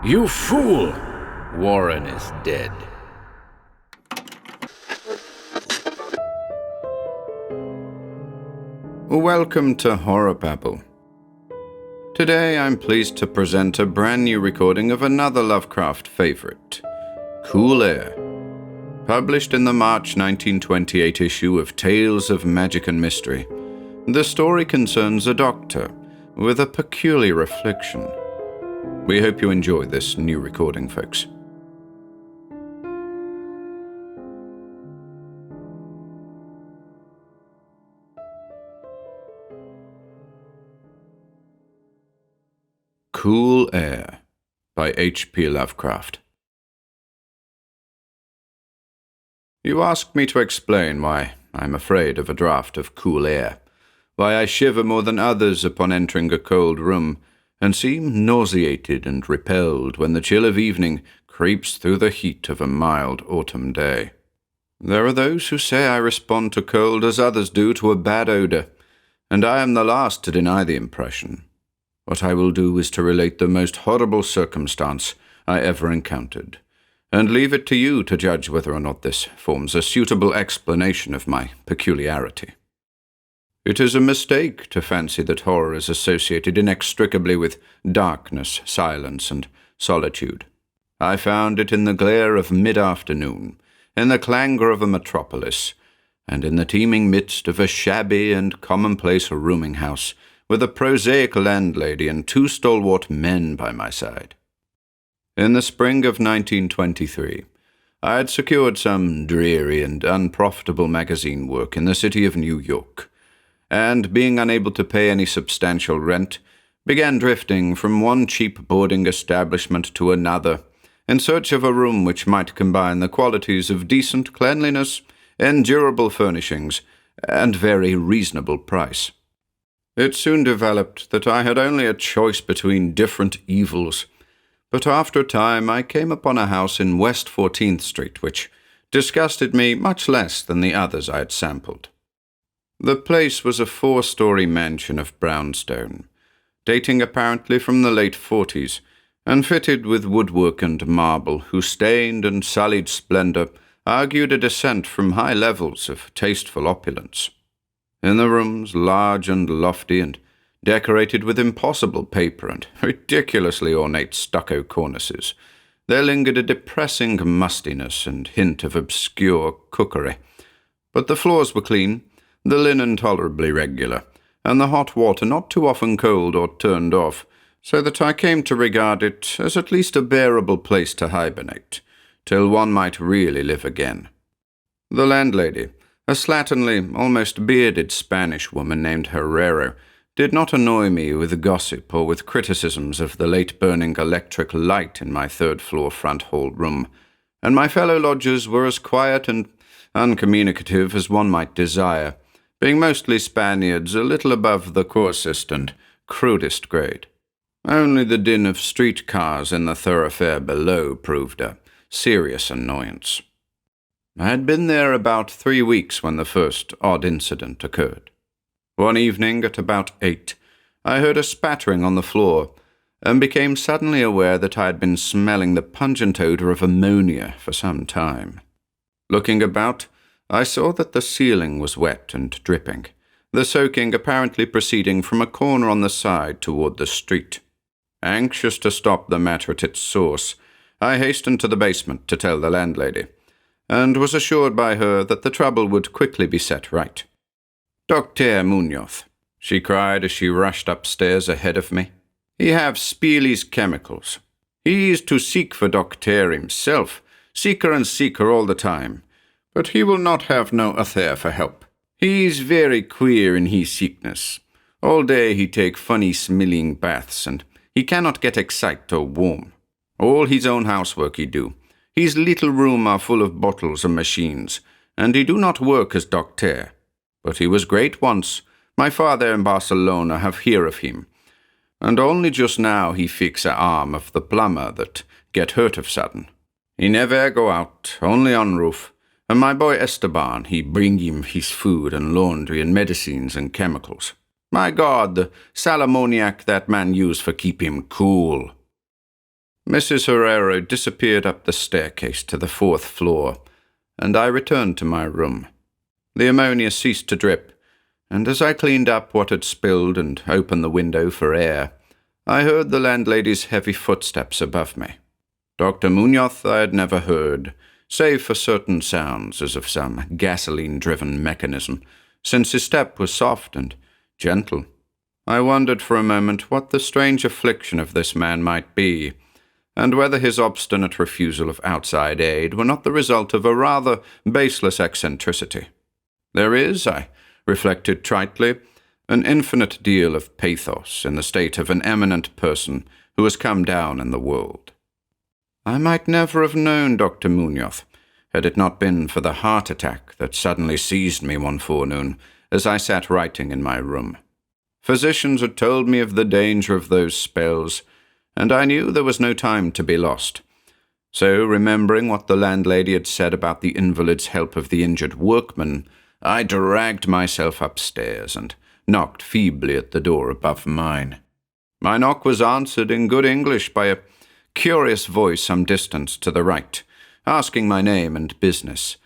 You fool! Warren is dead. Welcome to HorrorBabble. Today I'm pleased to present a brand new recording of another Lovecraft favorite, Cool Air. Published in the March 1928 issue of Tales of Magic and Mystery, the story concerns a doctor with a peculiar affliction. We hope you enjoy this new recording, folks. Cool Air by H.P. Lovecraft. You asked me to explain why I'm afraid of a draught of cool air, why I shiver more than others upon entering a cold room, and seem nauseated and repelled when the chill of evening creeps through the heat of a mild autumn day. There are those who say I respond to cold as others do to a bad odor, and I am the last to deny the impression. What I will do is to relate the most horrible circumstance I ever encountered, and leave it to you to judge whether or not this forms a suitable explanation of my peculiarity. It is a mistake to fancy that horror is associated inextricably with darkness, silence, and solitude. I found it in the glare of mid-afternoon, in the clangor of a metropolis, and in the teeming midst of a shabby and commonplace rooming house, with a prosaic landlady and two stalwart men by my side. In the spring of 1923, I had secured some dreary and unprofitable magazine work in the city of New York, and, being unable to pay any substantial rent, began drifting from one cheap boarding establishment to another, in search of a room which might combine the qualities of decent cleanliness, endurable furnishings, and very reasonable price. It soon developed that I had only a choice between different evils, but after a time I came upon a house in West 14th Street which disgusted me much less than the others I had sampled. The place was a 4-story mansion of brownstone, dating apparently from the late 40s, and fitted with woodwork and marble whose stained and sullied splendor argued a descent from high levels of tasteful opulence. In the rooms, large and lofty and decorated with impossible paper and ridiculously ornate stucco cornices, there lingered a depressing mustiness and hint of obscure cookery. But the floors were clean, the linen tolerably regular, and the hot water not too often cold or turned off, so that I came to regard it as at least a bearable place to hibernate, till one might really live again. The landlady, a slatternly, almost bearded Spanish woman named Herrero, did not annoy me with gossip or with criticisms of the late-burning electric light in my third-floor front hall room, and my fellow lodgers were as quiet and uncommunicative as one might desire, being mostly Spaniards a little above the coarsest and crudest grade. Only the din of streetcars in the thoroughfare below proved a serious annoyance. I had been there about 3 weeks when the first odd incident occurred. One evening at about 8, I heard a spattering on the floor, and became suddenly aware that I had been smelling the pungent odor of ammonia for some time. Looking about, I saw that the ceiling was wet and dripping, the soaking apparently proceeding from a corner on the side toward the street. Anxious to stop the matter at its source, I hastened to the basement to tell the landlady, and was assured by her that the trouble would quickly be set right. "Doctor Munoz," she cried as she rushed upstairs ahead of me. "He have Spieli's chemicals. He is to seek for Doctor himself, seeker and seeker all the time, but he will not have no affair for help. He is very queer in his sickness. All day he take funny smelling baths, and he cannot get excite or warm. All his own housework he do. His little room are full of bottles and machines, and he do not work as doctor. But he was great once. My father in Barcelona have hear of him, and only just now he fix a arm of the plumber that get hurt of sudden. He never go out, only on roof, and my boy Esteban, he bring him his food and laundry and medicines and chemicals. My God, the sal ammoniac that man use for keep him cool." Mrs. Herrero disappeared up the staircase to the 4th floor, and I returned to my room. The ammonia ceased to drip, and as I cleaned up what had spilled and opened the window for air, I heard the landlady's heavy footsteps above me. Dr. Munoz I had never heard, save for certain sounds as of some gasoline-driven mechanism, since his step was soft and gentle. I wondered for a moment what the strange affliction of this man might be, and whether his obstinate refusal of outside aid were not the result of a rather baseless eccentricity. There is, I reflected tritely, an infinite deal of pathos in the state of an eminent person who has come down in the world. I might never have known Dr. Munoz had it not been for the heart attack that suddenly seized me one forenoon as I sat writing in my room. Physicians had told me of the danger of those spells, and I knew there was no time to be lost. So, remembering what the landlady had said about the invalid's help of the injured workman, I dragged myself upstairs and knocked feebly at the door above mine. My knock was answered in good English by a curious voice some distance to the right, asking my name and business,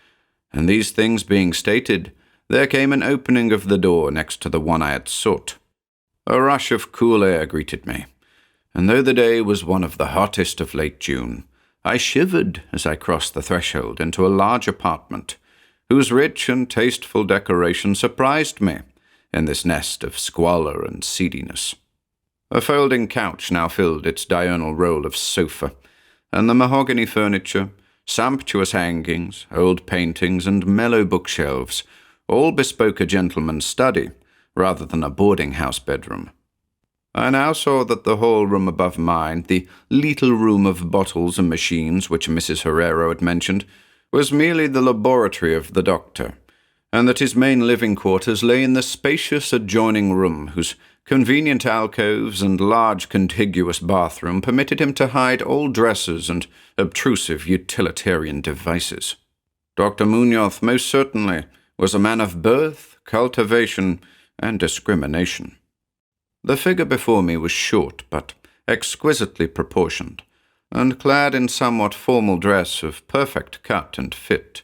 and these things being stated, there came an opening of the door next to the one I had sought. A rush of cool air greeted me, and though the day was one of the hottest of late June, I shivered as I crossed the threshold into a large apartment, whose rich and tasteful decoration surprised me in this nest of squalor and seediness. A folding couch now filled its diurnal role of sofa, and the mahogany furniture, sumptuous hangings, old paintings, and mellow bookshelves all bespoke a gentleman's study rather than a boarding-house bedroom. I now saw that the hall room above mine, the little room of bottles and machines which Mrs. Herrero had mentioned, was merely the laboratory of the doctor, and that his main living quarters lay in the spacious adjoining room whose convenient alcoves and large contiguous bathroom permitted him to hide all dressers and obtrusive utilitarian devices. Dr. Munoz most certainly was a man of birth, cultivation, and discrimination. The figure before me was short but exquisitely proportioned, and clad in somewhat formal dress of perfect cut and fit.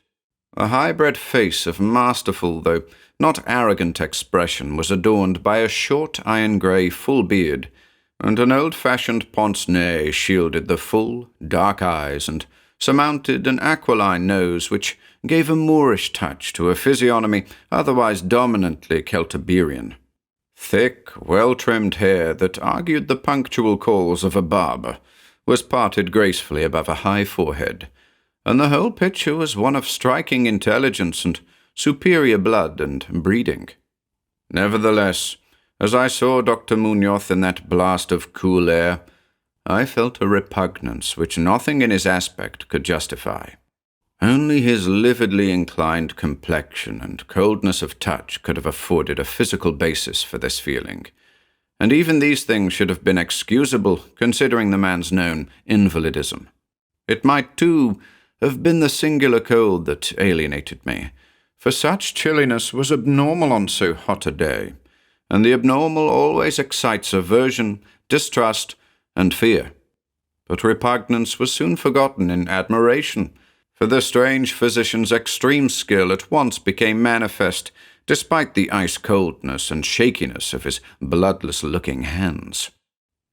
A high-bred face of masterful, though not arrogant expression was adorned by a short iron-grey full beard, and an old-fashioned pince-nez shielded the full, dark eyes and surmounted an aquiline nose which gave a Moorish touch to a physiognomy otherwise dominantly Celtiberian. Thick, well-trimmed hair that argued the punctual calls of a barber was parted gracefully above a high forehead, and the whole picture was one of striking intelligence and superior blood and breeding. Nevertheless, as I saw Dr. Munoz in that blast of cool air, I felt a repugnance which nothing in his aspect could justify. Only his lividly inclined complexion and coldness of touch could have afforded a physical basis for this feeling, and even these things should have been excusable, considering the man's known invalidism. It might, too, have been the singular cold that alienated me, for such chilliness was abnormal on so hot a day, and the abnormal always excites aversion, distrust, and fear. But repugnance was soon forgotten in admiration, for the strange physician's extreme skill at once became manifest, despite the ice-coldness and shakiness of his bloodless-looking hands.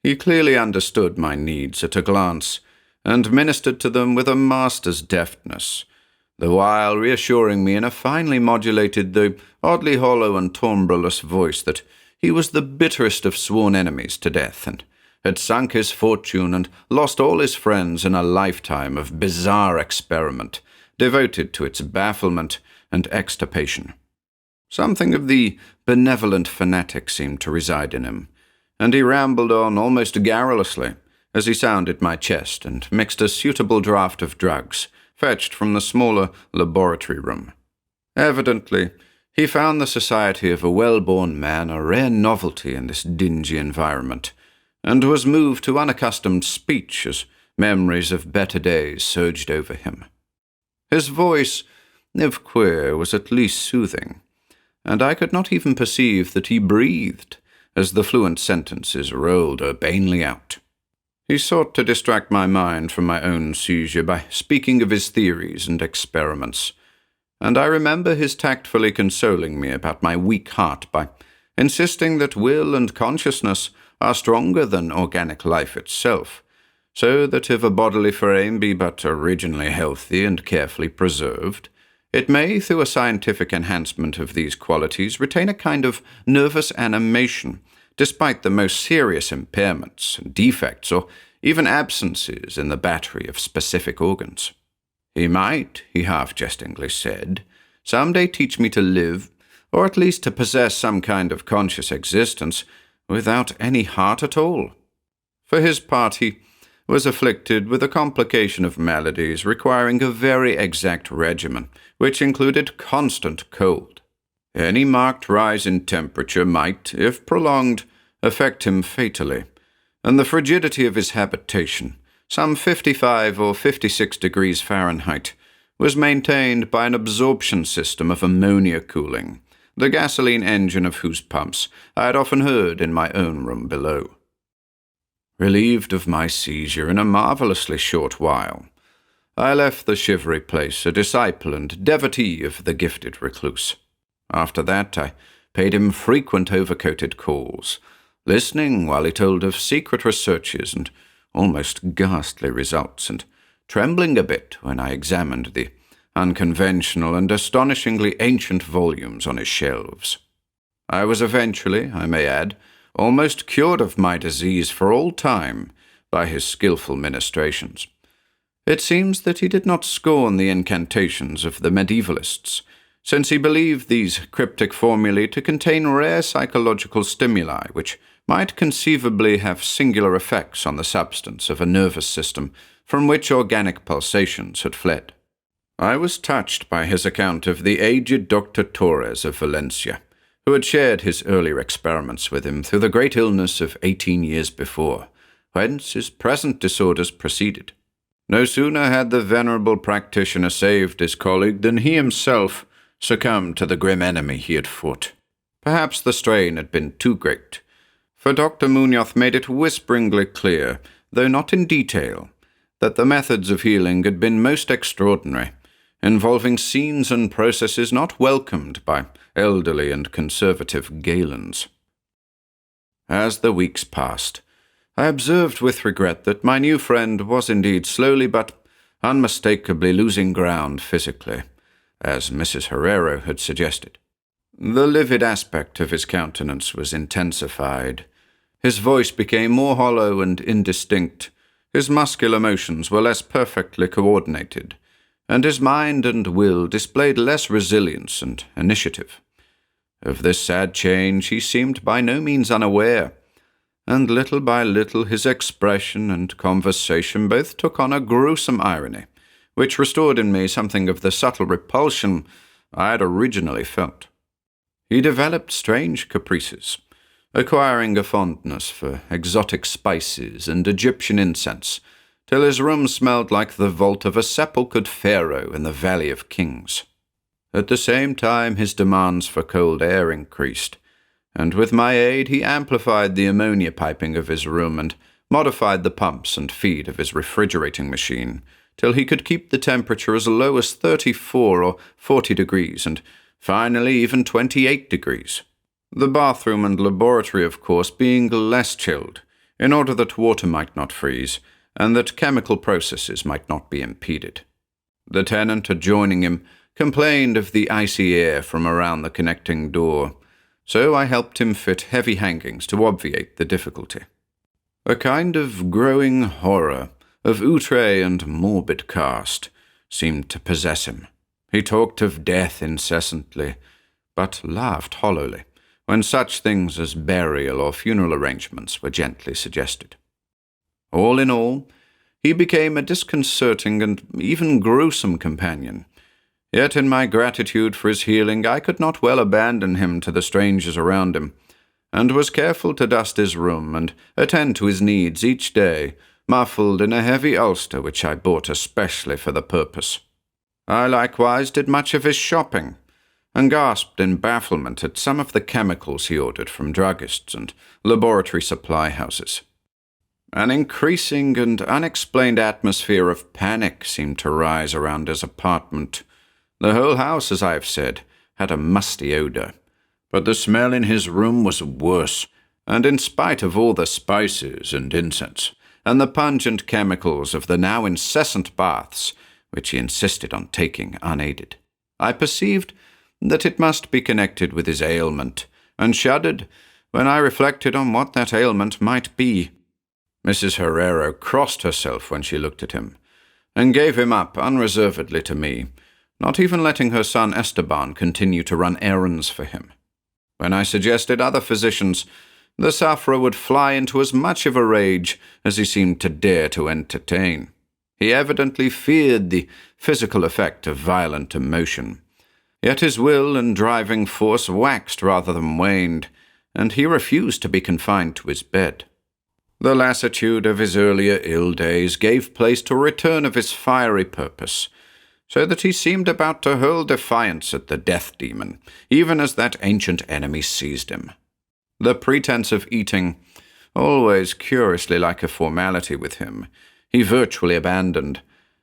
He clearly understood my needs at a glance, and ministered to them with a master's deftness, the while reassuring me in a finely modulated, though oddly hollow and timbreless voice, that he was the bitterest of sworn enemies to death, and had sunk his fortune and lost all his friends in a lifetime of bizarre experiment, devoted to its bafflement and extirpation. Something of the benevolent fanatic seemed to reside in him, and he rambled on almost garrulously as he sounded my chest and mixed a suitable draught of drugs, fetched from the smaller laboratory room. Evidently, he found the society of a well-born man a rare novelty in this dingy environment, and was moved to unaccustomed speech as memories of better days surged over him. His voice, if queer, was at least soothing, and I could not even perceive that he breathed as the fluent sentences rolled urbanely out. He sought to distract my mind from my own seizure by speaking of his theories and experiments, and I remember his tactfully consoling me about my weak heart by insisting that will and consciousness are stronger than organic life itself, so that if a bodily frame be but originally healthy and carefully preserved, it may, through a scientific enhancement of these qualities, retain a kind of nervous animation, despite the most serious impairments, defects, or even absences in the battery of specific organs. He might, he half-jestingly said, some day teach me to live, or at least to possess some kind of conscious existence, without any heart at all. For his part, he was afflicted with a complication of maladies requiring a very exact regimen, which included constant cold. Any marked rise in temperature might, if prolonged, affect him fatally, and the frigidity of his habitation, some 55 or 56 degrees Fahrenheit, was maintained by an absorption system of ammonia cooling, the gasoline engine of whose pumps I had often heard in my own room below. Relieved of my seizure in a marvellously short while, I left the shivery place a disciple and devotee of the gifted recluse. After that, I paid him frequent overcoated calls, listening while he told of secret researches and almost ghastly results, and trembling a bit when I examined the unconventional and astonishingly ancient volumes on his shelves. I was eventually, I may add, almost cured of my disease for all time by his skilful ministrations. It seems that he did not scorn the incantations of the medievalists, since he believed these cryptic formulae to contain rare psychological stimuli which might conceivably have singular effects on the substance of a nervous system from which organic pulsations had fled. I was touched by his account of the aged Dr. Torres of Valencia, who had shared his earlier experiments with him through the great illness of 18 years before, whence his present disorders proceeded. No sooner had the venerable practitioner saved his colleague than he himself succumbed to the grim enemy he had fought. Perhaps the strain had been too great, for Dr. Munoz made it whisperingly clear, though not in detail, that the methods of healing had been most extraordinary, involving scenes and processes not welcomed by elderly and conservative Galens. As the weeks passed, I observed with regret that my new friend was indeed slowly but unmistakably losing ground physically, as Mrs. Herrero had suggested. The livid aspect of his countenance was intensified. His voice became more hollow and indistinct. His muscular motions were less perfectly coordinated, and his mind and will displayed less resilience and initiative. Of this sad change he seemed by no means unaware, and little by little his expression and conversation both took on a gruesome irony, which restored in me something of the subtle repulsion I had originally felt. He developed strange caprices, acquiring a fondness for exotic spices and Egyptian incense, till his room smelled like the vault of a sepulchred pharaoh in the Valley of Kings. At the same time his demands for cold air increased, and with my aid he amplified the ammonia piping of his room and modified the pumps and feed of his refrigerating machine, till he could keep the temperature as low as 34 or 40 degrees, and finally even 28 degrees. The bathroom and laboratory, of course, being less chilled, in order that water might not freeze, and that chemical processes might not be impeded. The tenant adjoining him complained of the icy air from around the connecting door, so I helped him fit heavy hangings to obviate the difficulty. A kind of growing horror of outre and morbid cast seemed to possess him. He talked of death incessantly, but laughed hollowly when such things as burial or funeral arrangements were gently suggested. All in all, he became a disconcerting and even gruesome companion. Yet in my gratitude for his healing, I could not well abandon him to the strangers around him, and was careful to dust his room and attend to his needs each day, muffled in a heavy ulster which I bought especially for the purpose. I likewise did much of his shopping, and gasped in bafflement at some of the chemicals he ordered from druggists and laboratory supply houses. An increasing and unexplained atmosphere of panic seemed to rise around his apartment. The whole house, as I have said, had a musty odor, but the smell in his room was worse, and in spite of all the spices and incense, and the pungent chemicals of the now incessant baths, which he insisted on taking unaided, I perceived that it must be connected with his ailment, and shuddered when I reflected on what that ailment might be. Mrs. Herrero crossed herself when she looked at him, and gave him up unreservedly to me, not even letting her son Esteban continue to run errands for him. When I suggested other physicians, the sufferer would fly into as much of a rage as he seemed to dare to entertain. He evidently feared the physical effect of violent emotion. Yet his will and driving force waxed rather than waned, and he refused to be confined to his bed. The lassitude of his earlier ill days gave place to a return of his fiery purpose, so that he seemed about to hurl defiance at the death demon, even as that ancient enemy seized him. The pretense of eating, always curiously like a formality with him, he virtually abandoned,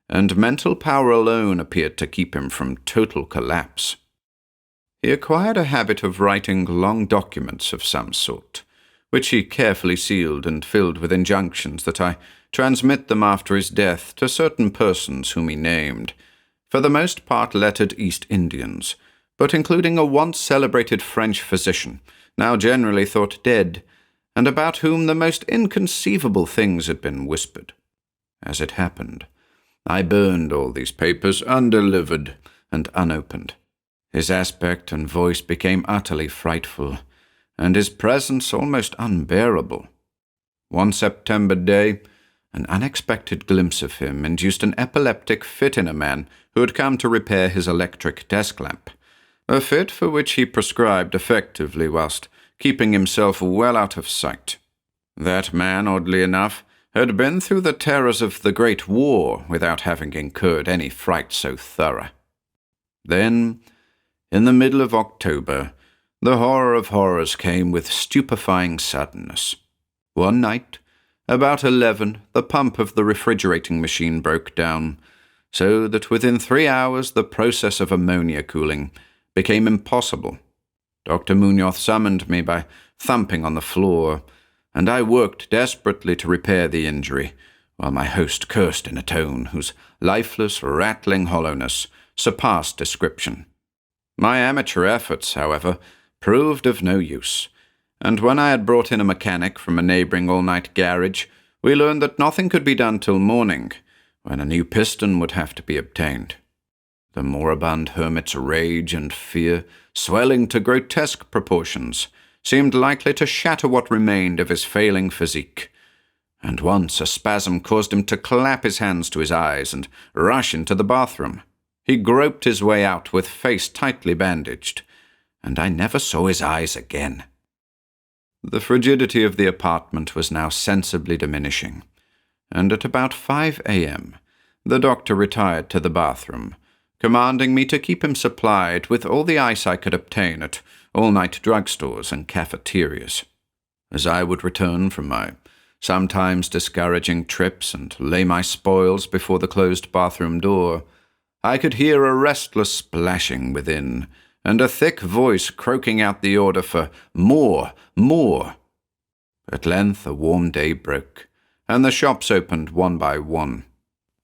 and mental power alone appeared to keep him from total collapse. He acquired a habit of writing long documents of some sort, which he carefully sealed and filled with injunctions that I transmit them after his death to certain persons whom he named, for the most part lettered East Indians, but including a once celebrated French physician, now generally thought dead, and about whom the most inconceivable things had been whispered. As it happened, I burned all these papers undelivered and unopened. His aspect and voice became utterly frightful, and his presence almost unbearable. One September day, an unexpected glimpse of him induced an epileptic fit in a man who had come to repair his electric desk lamp, a fit for which he prescribed effectively whilst keeping himself well out of sight. That man, oddly enough, had been through the terrors of the Great War without having incurred any fright so thorough. Then, in the middle of October, the horror of horrors came with stupefying suddenness. One night, about 11, the pump of the refrigerating machine broke down, so that within 3 hours the process of ammonia cooling became impossible. Dr. Munoz summoned me by thumping on the floor, and I worked desperately to repair the injury, while my host cursed in a tone whose lifeless, rattling hollowness surpassed description. My amateur efforts, however, proved of no use, and when I had brought in a mechanic from a neighbouring all-night garage, we learned that nothing could be done till morning, when a new piston would have to be obtained. The moribund hermit's rage and fear, swelling to grotesque proportions, seemed likely to shatter what remained of his failing physique, and once a spasm caused him to clap his hands to his eyes and rush into the bathroom. He groped his way out with face tightly bandaged, and I never saw his eyes again. The frigidity of the apartment was now sensibly diminishing, and at about 5 a.m. the doctor retired to the bathroom, commanding me to keep him supplied with all the ice I could obtain at all-night drugstores and cafeterias. As I would return from my sometimes discouraging trips and lay my spoils before the closed bathroom door, I could hear a restless splashing within, and a thick voice croaking out the order for more. At length a warm day broke, and the shops opened one by one.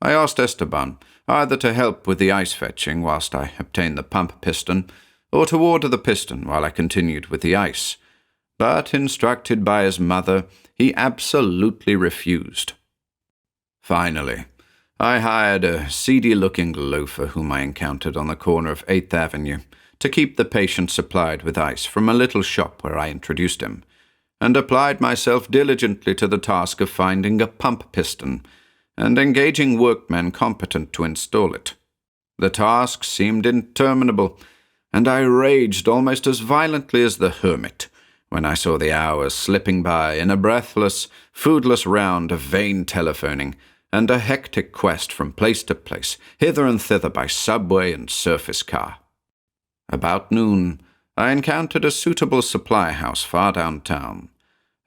I asked Esteban either to help with the ice fetching whilst I obtained the pump piston, or to order the piston while I continued with the ice, but, instructed by his mother, he absolutely refused. Finally, I hired a seedy-looking loafer whom I encountered on the corner of 8th Avenue to keep the patient supplied with ice from a little shop where I introduced him, and applied myself diligently to the task of finding a pump piston and engaging workmen competent to install it. The task seemed interminable, and I raged almost as violently as the hermit when I saw the hours slipping by in a breathless, foodless round of vain telephoning and a hectic quest from place to place, hither and thither by subway and surface car. About noon, I encountered a suitable supply house far downtown,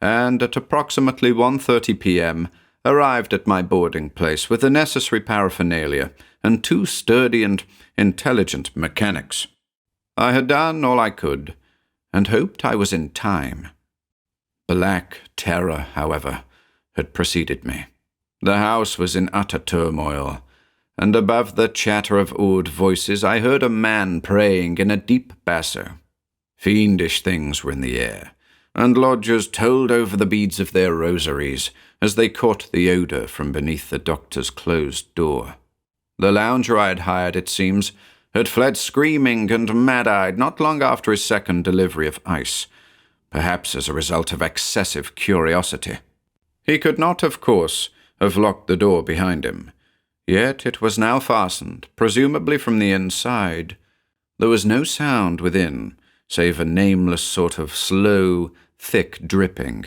and at approximately 1:30 p.m. arrived at my boarding place with the necessary paraphernalia and 2 sturdy and intelligent mechanics. I had done all I could, and hoped I was in time. Black terror, however, had preceded me. The house was in utter turmoil, and above the chatter of awed voices I heard a man praying in a deep basso. Fiendish things were in the air, and lodgers told over the beads of their rosaries as they caught the odor from beneath the doctor's closed door. The lounger I had hired, it seems, had fled screaming and mad-eyed not long after his second delivery of ice, perhaps as a result of excessive curiosity. He could not, of course, have locked the door behind him, yet it was now fastened, presumably from the inside. There was no sound within, save a nameless sort of slow, thick dripping.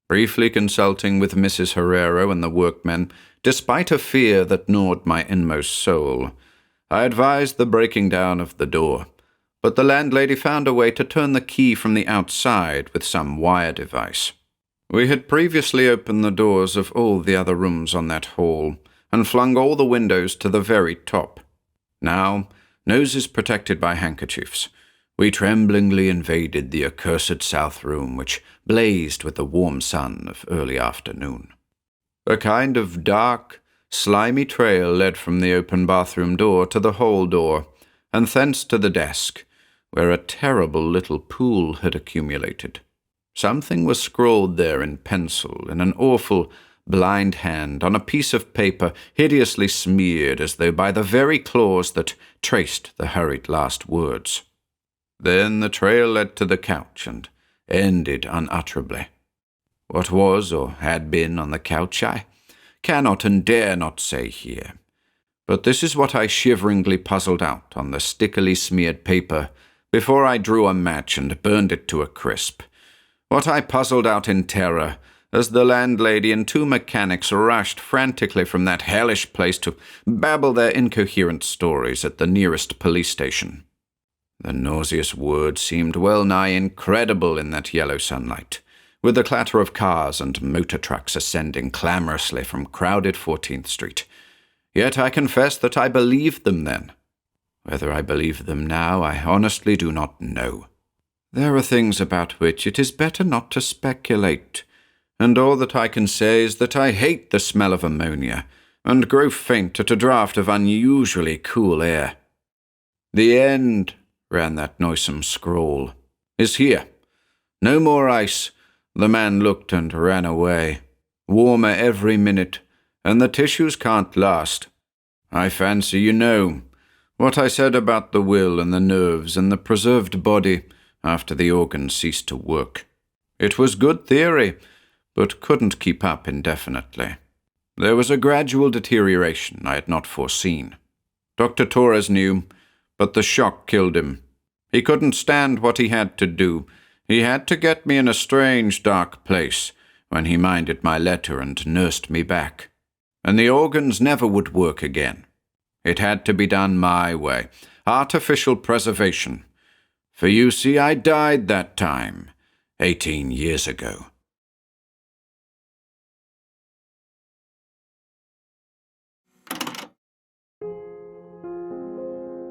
Briefly consulting with Mrs. Herrero and the workmen, despite a fear that gnawed my inmost soul, I advised the breaking down of the door, but the landlady found a way to turn the key from the outside with some wire device. We had previously opened the doors of all the other rooms on that hall, and flung all the windows to the very top. Now, noses protected by handkerchiefs, we tremblingly invaded the accursed south room, which blazed with the warm sun of early afternoon. A kind of dark, slimy trail led from the open bathroom door to the hall door, and thence to the desk, where a terrible little pool had accumulated. Something was scrawled there in pencil, in an awful, blind hand, on a piece of paper hideously smeared as though by the very claws that traced the hurried last words. Then the trail led to the couch and ended unutterably. What was or had been on the couch I cannot and dare not say here, but this is what I shiveringly puzzled out on the stickily smeared paper before I drew a match and burned it to a crisp. What I puzzled out in terror as the landlady and 2 mechanics rushed frantically from that hellish place to babble their incoherent stories at the nearest police station. The nauseous words seemed well-nigh incredible in that yellow sunlight, with the clatter of cars and motor trucks ascending clamorously from crowded 14th Street. Yet I confess that I believed them then. Whether I believe them now, I honestly do not know. There are things about which it is better not to speculate, and all that I can say is that I hate the smell of ammonia, and grow faint at a draught of unusually cool air. The end, ran that noisome scrawl, is here. No more ice. The man looked and ran away. Warmer every minute, and the tissues can't last. I fancy you know what I said about the will and the nerves and the preserved body after the organs ceased to work. It was good theory, but couldn't keep up indefinitely. There was a gradual deterioration I had not foreseen. Dr. Torres knew, but the shock killed him. He couldn't stand what he had to do. He had to get me in a strange, dark place when he minded my letter and nursed me back. And the organs never would work again. It had to be done my way, artificial preservation. For you see, I died that time, 18 years ago.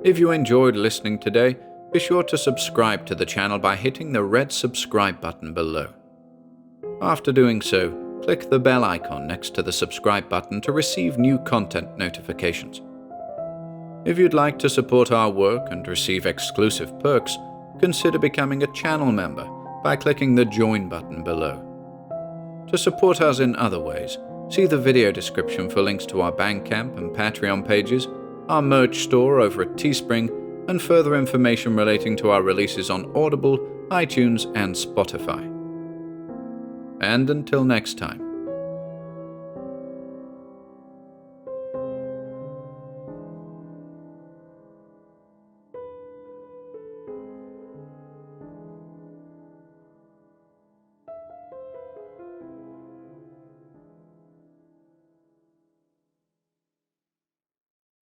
If you enjoyed listening today, be sure to subscribe to the channel by hitting the red subscribe button below. After doing so, click the bell icon next to the subscribe button to receive new content notifications. If you'd like to support our work and receive exclusive perks, consider becoming a channel member by clicking the join button below. To support us in other ways, see the video description for links to our Bandcamp and Patreon pages, our merch store over at Teespring, and further information relating to our releases on Audible, iTunes, and Spotify. And until next time.